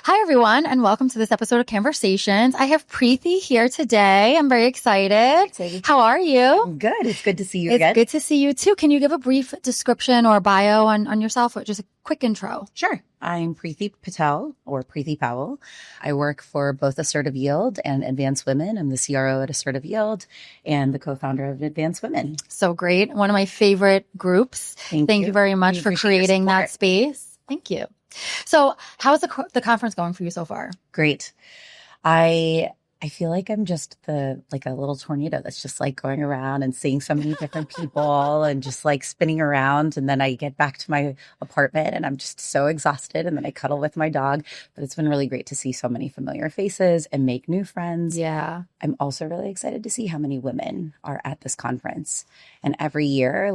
Hi, everyone, and welcome to this episode of Cannesversations. I have Priti here today. I'm very excited. How are you? I'm good. It's good to see you It's again. good to see you, too. Can you give a brief description or bio on yourself, or just a quick intro? Sure. I'm Priti Patel, or Priti Powell. I work for both Assertive Yield and Advanced Women. I'm the CRO at Assertive Yield and the co-founder of Advanced Women. So great. One of my favorite groups. Thank you very much for creating that space. Thank you. So how is the conference going for you so far? Great. I feel like I'm just a little tornado that's just like going around and seeing so many different people and just like spinning around. And then I get back to my apartment and I'm just so exhausted. And then I cuddle with my dog. But it's been really great to see so many familiar faces and make new friends. Yeah. I'm also really excited to see how many women are at this conference. And every year,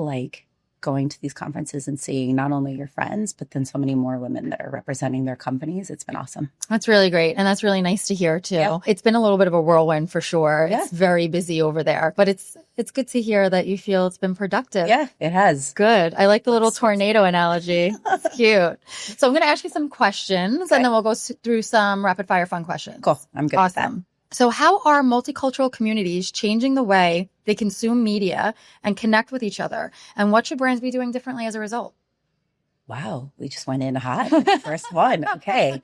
going to these conferences and seeing not only your friends, but then so many more women that are representing their companies. It's been awesome. That's really great. And that's really nice to hear too. Yep. It's been a little bit of a whirlwind for sure. Yeah. It's very busy over there, but it's good to hear that you feel it's been productive. Yeah, it has. Good. I like the little tornado analogy. It's cute. So I'm going to ask you some questions and then we'll go through some rapid fire fun questions. Cool. I'm good. Awesome. So how are multicultural communities changing the way they consume media and connect with each other? And what should brands be doing differently as a result? Wow, we just went in hot. First one. Okay.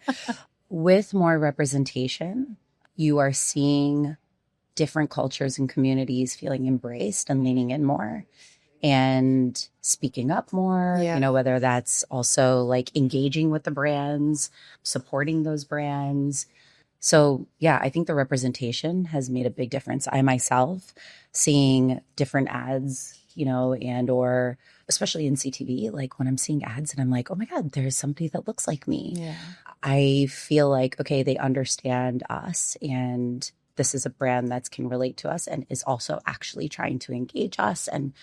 With more representation, you are seeing different cultures and communities feeling embraced and leaning in more and speaking up more, whether that's also like engaging with the brands, supporting those brands. So yeah, I think the representation has made a big difference. I myself seeing different ads, and or especially in CTV, like when I'm seeing ads and I'm like, oh my God, there's somebody that looks like me. Yeah. I feel like, okay, they understand us and this is a brand that can relate to us and is also actually trying to engage us and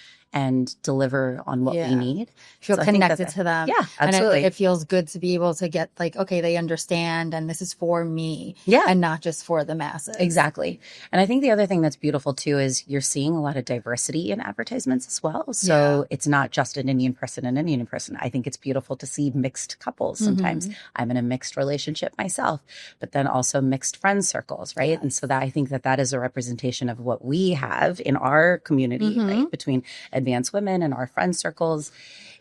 deliver on what we need. Feel connected to them. Yeah, absolutely. And it feels good to be able to get like, okay, they understand and this is for me. Yeah. And not just for the masses. Exactly. And I think the other thing that's beautiful too is you're seeing a lot of diversity in advertisements as well. So it's not just an Indian person and an Indian person. I think it's beautiful to see mixed couples. Sometimes I'm in a mixed relationship myself, but then also mixed friend circles, right? Yes. And so that I think that is a representation of what we have in our community, right? Between Advanced Women and our friend circles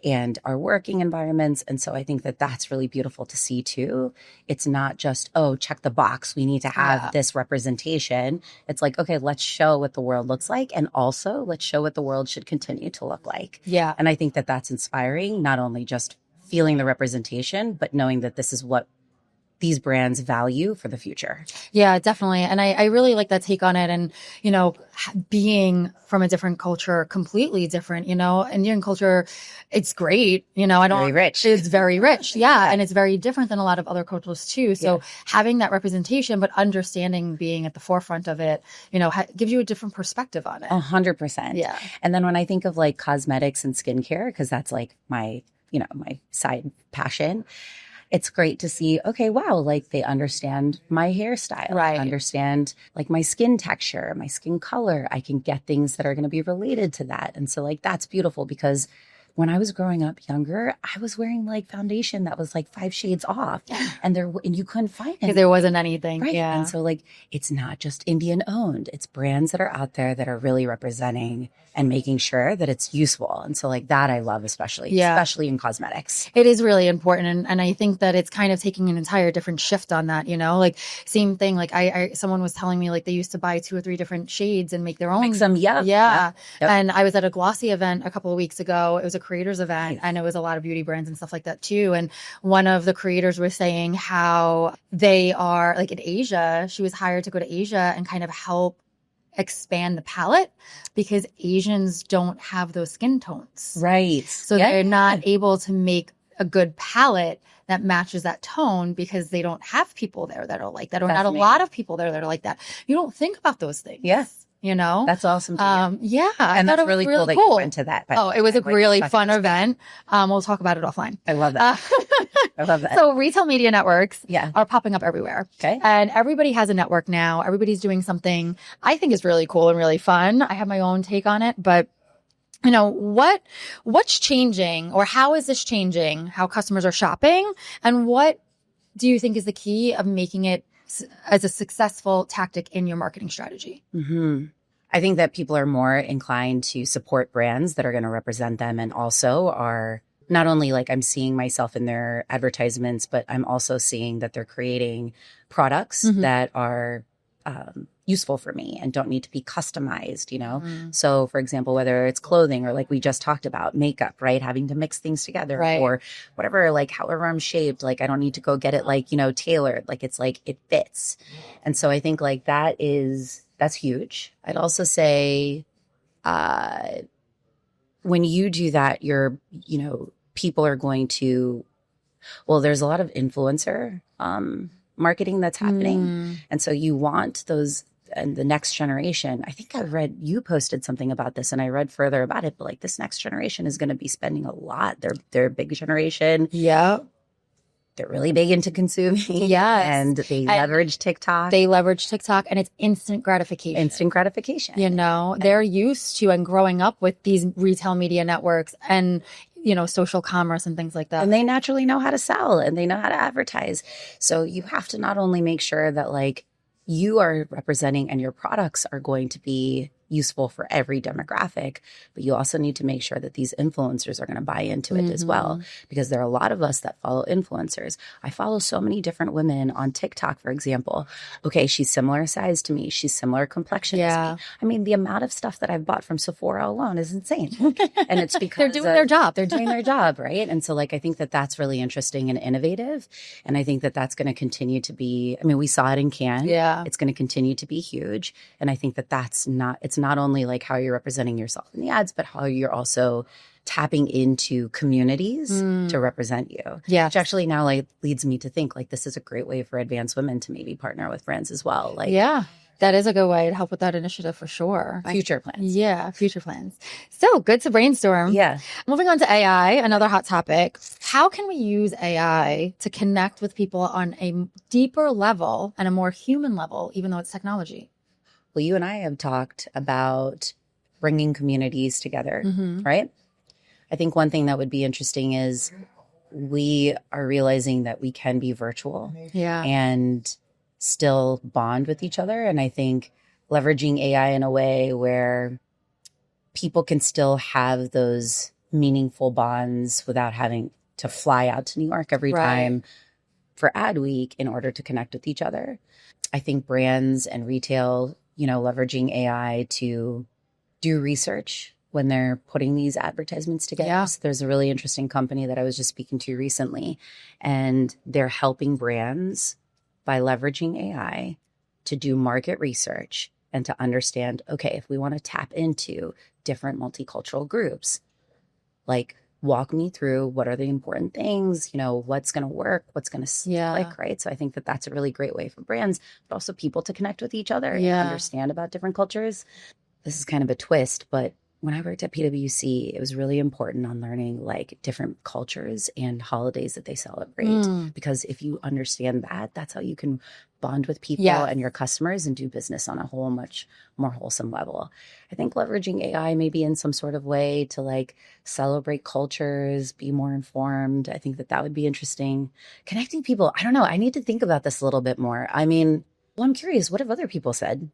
and our working environments. And so I think that that's really beautiful to see too. It's not just, oh, check the box. We need to have this representation. It's like, okay, let's show what the world looks like. And also let's show what the world should continue to look like. Yeah. And I think that that's inspiring, not only just feeling the representation, but knowing that this is what these brands value for the future. Yeah, definitely. And I really like that take on it. And, being from a different culture, completely different, Indian culture, it's great. Very rich. It's very rich. Yeah. And it's very different than a lot of other cultures too. So having that representation, but understanding being at the forefront of it, gives you a different perspective on it. 100%. Yeah. And then when I think of like cosmetics and skincare, because that's like my side passion, it's great to see, okay, wow, like they understand my hairstyle, right? Understand like my skin texture, my skin color. I can get things that are going to be related to that. And so like, that's beautiful because when I was growing up younger, I was wearing like foundation that was like 5 shades off and you couldn't find it. Because there wasn't anything. Right. Yeah. And so like, it's not just Indian owned. It's brands that are out there that are really representing and making sure that it's useful. And so like that I love especially in cosmetics. It is really important. And I think that it's kind of taking an entire different shift on that, like same thing. Like someone was telling me like they used to buy 2 or 3 different shades and make their own. Mix them. Yeah. Yep. And I was at a Glossy event a couple of weeks ago. It was a creators event and it was a lot of beauty brands and stuff like that too. And one of the creators was saying how they are like in Asia, she was hired to go to Asia and kind of help expand the palette because Asians don't have those skin tones. Right. So they're not able to make a good palette that matches that tone because they don't have people there that are like that, or not a lot of people there that are like that. You don't think about those things. Yes. That's awesome to hear. Yeah. And that's really cool that you went to that. It was a really fun event. We'll talk about it offline. I love that. I love that. So retail media networks yeah. are popping up everywhere. Okay. And everybody has a network now. Everybody's doing something I think is really cool and really fun. I have my own take on it, but you know, what's changing, or how is this changing how customers are shopping, and what do you think is the key of making it as a successful tactic in your marketing strategy? I think that people are more inclined to support brands that are going to represent them, and also are not only like I'm seeing myself in their advertisements, but I'm also seeing that they're creating products that are useful for me and don't need to be customized, you know? So for example, whether it's clothing or like we just talked about makeup, right? Having to mix things together or whatever, like however I'm shaped, like I don't need to go get it like, you know, tailored, like it's like it fits. And so I think like that's huge. I'd also say when you do that, people are going to, well, there's a lot of influencer marketing that's happening. And so you want those, and the next generation, I think I read, you posted something about this and I read further about it, but like this next generation is going to be spending a lot. They're a big generation. Yeah. They're really big into consuming. Yes. And they leverage TikTok. And it's instant gratification. Instant gratification. You know, they're used to and growing up with these retail media networks and, you know, social commerce and things like that. And they naturally know how to sell and they know how to advertise. So you have to not only make sure that like you are representing and your products are going to be useful for every demographic, but you also need to make sure that these influencers are going to buy into it as well, because there are a lot of us that follow influencers. I follow so many different women on TikTok, for example. Okay, she's similar size to me. She's similar complexion as me. I mean, the amount of stuff that I've bought from Sephora alone is insane. And it's because they're doing their job. They're doing their job, right? And so like, I think that that's really interesting and innovative. And I think that that's going to continue to be, I mean, we saw it in Cannes. Yeah. It's going to continue to be huge. And I think that it's not only like how you're representing yourself in the ads, but how you're also tapping into communities to represent you. Yeah. Which actually now like leads me to think like this is a great way for advanced women to maybe partner with brands as well. Like, yeah, that is a good way to help with that initiative for sure. Future plans. Yeah, future plans. So good to brainstorm. Yeah. Moving on to AI, another hot topic. How can we use AI to connect with people on a deeper level and a more human level, even though it's technology? Well, you and I have talked about bringing communities together, right? I think one thing that would be interesting is we are realizing that we can be virtual and still bond with each other. And I think leveraging AI in a way where people can still have those meaningful bonds without having to fly out to New York every time for ad week in order to connect with each other. I think brands and retail, you know, leveraging AI to do research when they're putting these advertisements together. Yeah. So there's a really interesting company that I was just speaking to recently, and they're helping brands by leveraging AI to do market research and to understand, okay, if we want to tap into different multicultural groups, like walk me through what are the important things, you know, what's going to work, what's going to click, right? So I think that that's a really great way for brands, but also people to connect with each other and understand about different cultures. This is kind of a twist, but when I worked at PwC, it was really important on learning like different cultures and holidays that they celebrate. Because if you understand that, that's how you can bond with people and your customers and do business on a whole much more wholesome level. I think leveraging AI maybe in some sort of way to like celebrate cultures, be more informed. I think that that would be interesting. Connecting people. I don't know. I need to think about this a little bit more. I mean, well, I'm curious. What have other people said?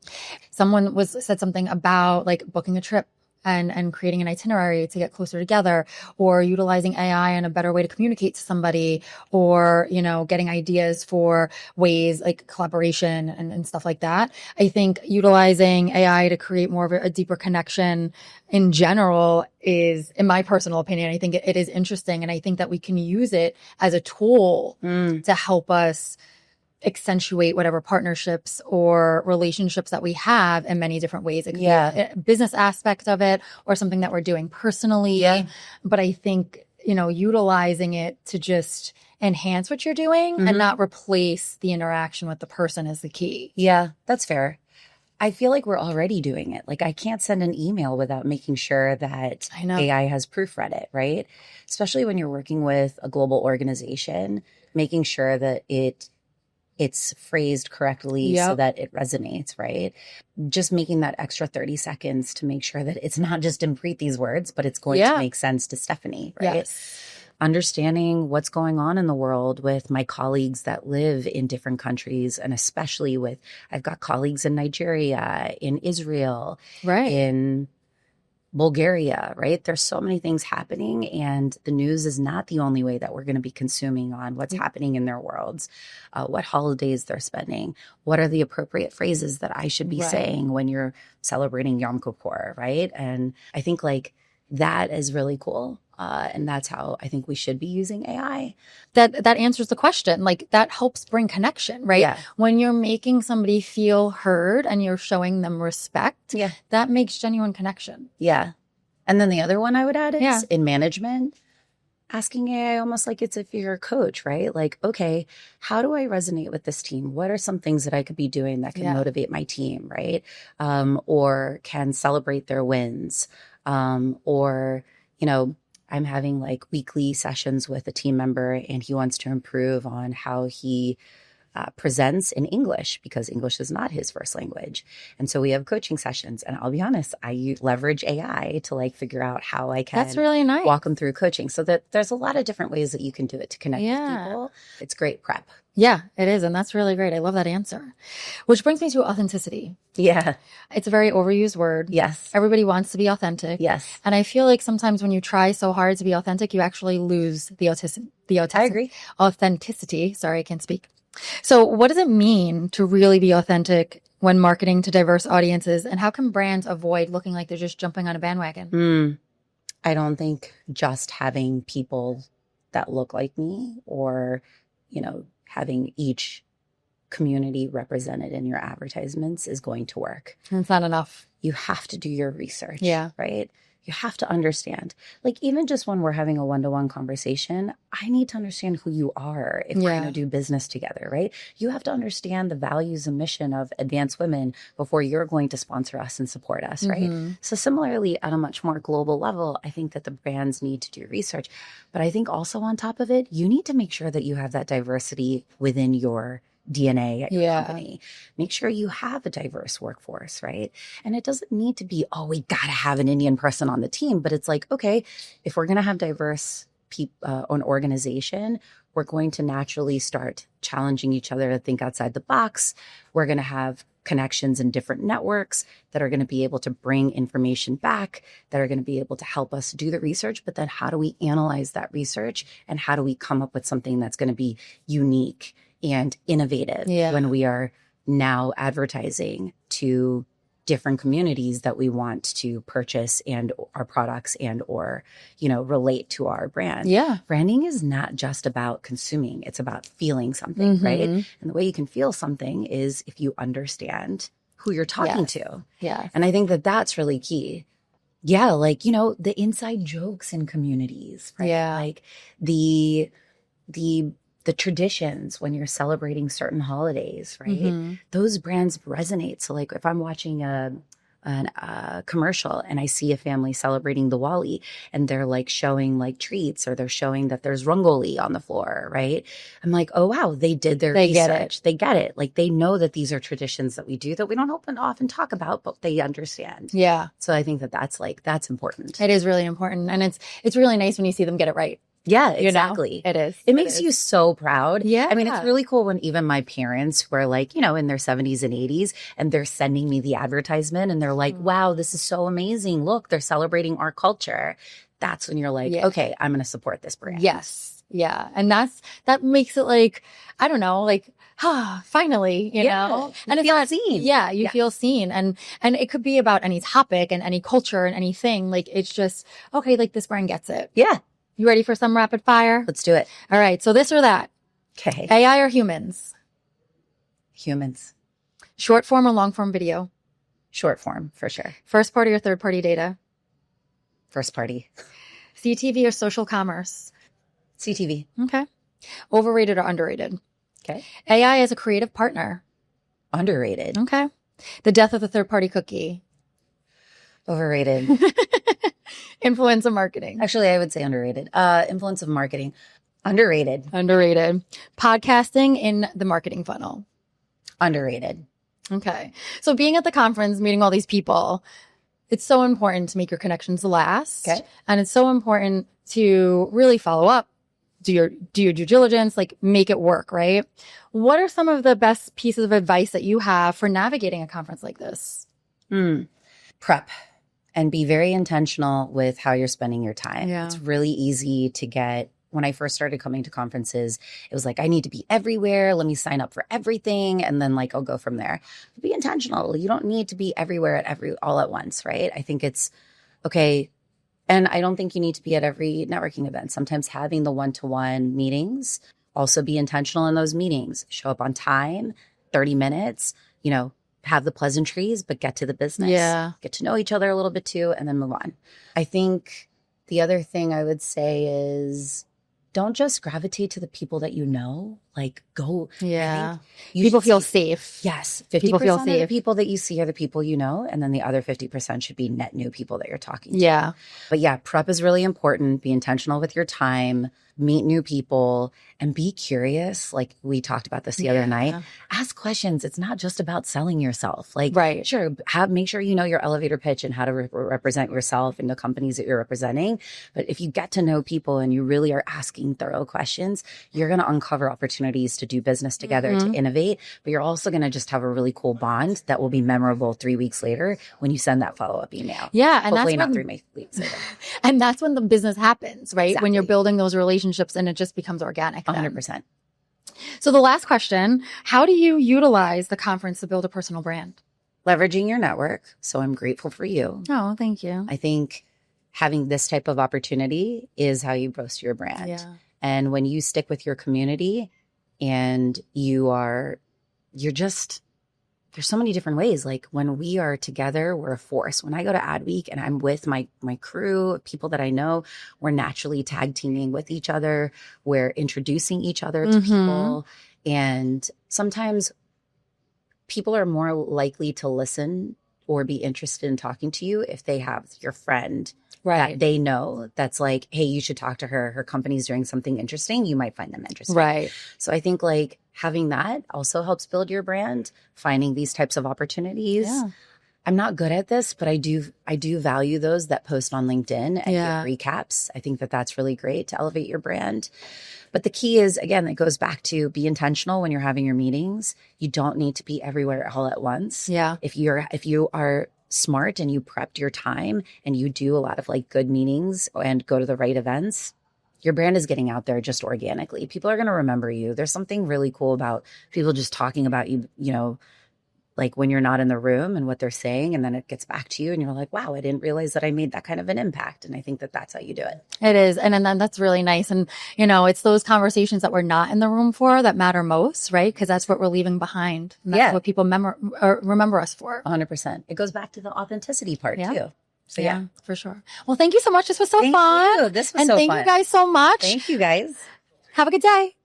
Someone said something about like booking a trip and creating an itinerary to get closer together, or utilizing AI in a better way to communicate to somebody, or, you know, getting ideas for ways like collaboration and stuff like that. I think utilizing AI to create more of a deeper connection in general is, in my personal opinion, I think it is interesting. And I think that we can use it as a tool to help us accentuate whatever partnerships or relationships that we have in many different ways. It could be a business aspect of it or something that we're doing personally. Yeah. But I think, you know, utilizing it to just enhance what you're doing and not replace the interaction with the person is the key. Yeah, that's fair. I feel like we're already doing it. Like I can't send an email without making sure that AI has proofread it, right? Especially when you're working with a global organization, making sure that it's phrased correctly so that it resonates, right? Just making that extra 30 seconds to make sure that it's not just in Priti's words, but it's going to make sense to Stephanie, right? understanding what's going on in the world with my colleagues that live in different countries, and especially with, I've got colleagues in Nigeria, in Israel, Right. in Bulgaria, right? There's so many things happening, and the news is not the only way that we're going to be consuming on what's happening in their worlds, what holidays they're spending, what are the appropriate phrases that I should be saying when you're celebrating Yom Kippur, right? And I think like that is really cool. And that's how I think we should be using AI. That answers the question. Like that helps bring connection, right? Yeah. When you're making somebody feel heard and you're showing them respect, that makes genuine connection. Yeah. And then the other one I would add is in management, asking AI almost like it's if you're a coach, right? Like, okay, how do I resonate with this team? What are some things that I could be doing that can motivate my team, right? Or can celebrate their wins. Or, you know, I'm having like weekly sessions with a team member, and he wants to improve on how he presents in English, because English is not his first language. And so we have coaching sessions, and I'll be honest, I leverage AI to like figure out how I can That's really nice. walk them through coaching. So that there's a lot of different ways that you can do it to connect with people. It's great prep. Yeah, it is. And that's really great. I love that answer. Which brings me to authenticity. Yeah. It's a very overused word. Yes. Everybody wants to be authentic. Yes. And I feel like sometimes when you try so hard to be authentic, you actually lose the I agree. Authenticity. Sorry, I can't speak. So what does it mean to really be authentic when marketing to diverse audiences? And how can brands avoid looking like they're just jumping on a bandwagon? I don't think just having people that look like me, or, you know, having each community represented in your advertisements is going to work. It's not enough. You have to do your research. Yeah. Right? You have to understand. Like, even just when we're having a one-to-one conversation, I need to understand who you are if we're going to do business together, right? You have to understand the values and mission of Advanced Women before you're going to sponsor us and support us, right? So similarly, at a much more global level, I think that the brands need to do research. But I think also on top of it, you need to make sure that you have that diversity within your DNA at your company. Make sure you have a diverse workforce, right? And it doesn't need to be, oh, we got to have an Indian person on the team. But it's like, okay, if we're going to have diverse people, an organization, we're going to naturally start challenging each other to think outside the box. We're going to have connections in different networks that are going to be able to bring information back, that are going to be able to help us do the research. But then how do we analyze that research, and how do we come up with something that's going to be unique and innovative when we are now advertising to different communities that we want to purchase and our products and or, you know, relate to our brand. Yeah. Branding is not just about consuming. It's about feeling something, right? And the way you can feel something is if you understand who you're talking to. Yeah. And I think that that's really key. Yeah. Like, you know, the inside jokes in communities, right? Yeah. Like the traditions when you're celebrating certain holidays, right? Those brands resonate. So like if I'm watching a commercial and I see a family celebrating Diwali and they're like showing like treats, or they're showing that there's rangoli on the floor, right? I'm like, oh, wow, they did their research. They get it. Like they know that these are traditions that we do that we don't often talk about, but they understand. Yeah. So I think that that's important. It is really important. And it's really nice when you see them get it right. Yeah, exactly. You know? It is. It makes you so proud. Yeah. I mean, it's really cool when even my parents were like, you know, in their 70s and 80s, and they're sending me the advertisement and they're like, wow, this is so amazing. Look, they're celebrating our culture. That's when you're like, okay, I'm going to support this brand. Yes. Yeah. And that makes it like, I don't know, like, finally, you know, and it's not seen. Yeah. You feel seen. And it could be about any topic and any culture and anything. Like, it's just, okay, like this brand gets it. Yeah. You ready for some rapid fire? Let's do it. All right. So this or that. Okay. AI or humans? Humans. Short form or long form video? Short form, for sure. First party or third party data? First party. CTV or social commerce? CTV. Okay. Overrated or underrated? Okay. AI as a creative partner? Underrated. Okay. The death of the third party cookie? Overrated. Influence of marketing? Actually, I would say underrated. Influence of marketing. Underrated. Underrated. Podcasting in the marketing funnel? Underrated. Okay. So being at the conference, meeting all these people, it's so important to make your connections last. Okay. And it's so important to really follow up, do your due diligence, like make it work, right? What are some of the best pieces of advice that you have for navigating a conference like this? Prep and be very intentional with how you're spending your time. Yeah. It's really easy to get. When I first started coming to conferences, it was like, I need to be everywhere. Let me sign up for everything. And then like, I'll go from there. Be intentional. You don't need to be everywhere all at once, right? I think it's okay. And I don't think you need to be at every networking event. Sometimes having the one-to-one meetings, also be intentional in those meetings. Show up on time, 30 minutes, have the pleasantries, but get to the business. Yeah. Get to know each other a little bit too, and then move on. I think the other thing I would say is don't just gravitate to the people that you know. Like go. Yeah. People feel safe. Yes. 50% People feel of the safe. people that you see are the people you know. And then the other 50% should be net new people that you're talking to. Yeah. But yeah, prep is really important. Be intentional with your time, meet new people, and be curious. Like we talked about this the other night. Ask questions. It's not just about selling yourself. Like, right. Sure, make sure you know your elevator pitch and how to represent yourself and the companies that you're representing. But if you get to know people and you really are asking thorough questions, you're going to uncover opportunities to do business together, to innovate. But you're also going to just have a really cool bond that will be memorable 3 weeks later when you send that follow-up email. Yeah. And hopefully that's not 3 weeks later. And that's when the business happens, right? Exactly. When you're building those relationships and it just becomes organic. 100%. So the last question, how do you utilize the conference to build a personal brand? Leveraging your network. So I'm grateful for you. Oh, thank you. I think having this type of opportunity is how you boost your brand. Yeah. And when you stick with your community and you're just, there's so many different ways. Like when we are together, we're a force. When I go to ADWEEK and I'm with my crew, people that I know, we're naturally tag teaming with each other. We're introducing each other to people. And sometimes people are more likely to listen or be interested in talking to you if they have your friend that they know that's like, hey, you should talk to her. Her company's doing something interesting. You might find them interesting. Right. So I think like having that also helps build your brand, finding these types of opportunities. Yeah. I'm not good at this, but I do value those that post on LinkedIn and give recaps. I think that that's really great to elevate your brand. But the key is, again, it goes back to be intentional when you're having your meetings. You don't need to be everywhere all at once. Yeah. If you are smart and you prepped your time and you do a lot of like good meetings and go to the right events, your brand is getting out there just organically. People are going to remember you. There's something really cool about people just talking about you, like when you're not in the room and what they're saying, and then it gets back to you and you're like, wow, I didn't realize that I made that kind of an impact. And I think that that's how you do it. It is. And then that's really nice. And, it's those conversations that we're not in the room for that matter most, right? Because that's what we're leaving behind. And that's what people remember us for. 100%. It goes back to the authenticity part too. So yeah, for sure. Well, thank you so much. This was so fun. This was so fun. And thank you guys so much. Thank you guys. Have a good day.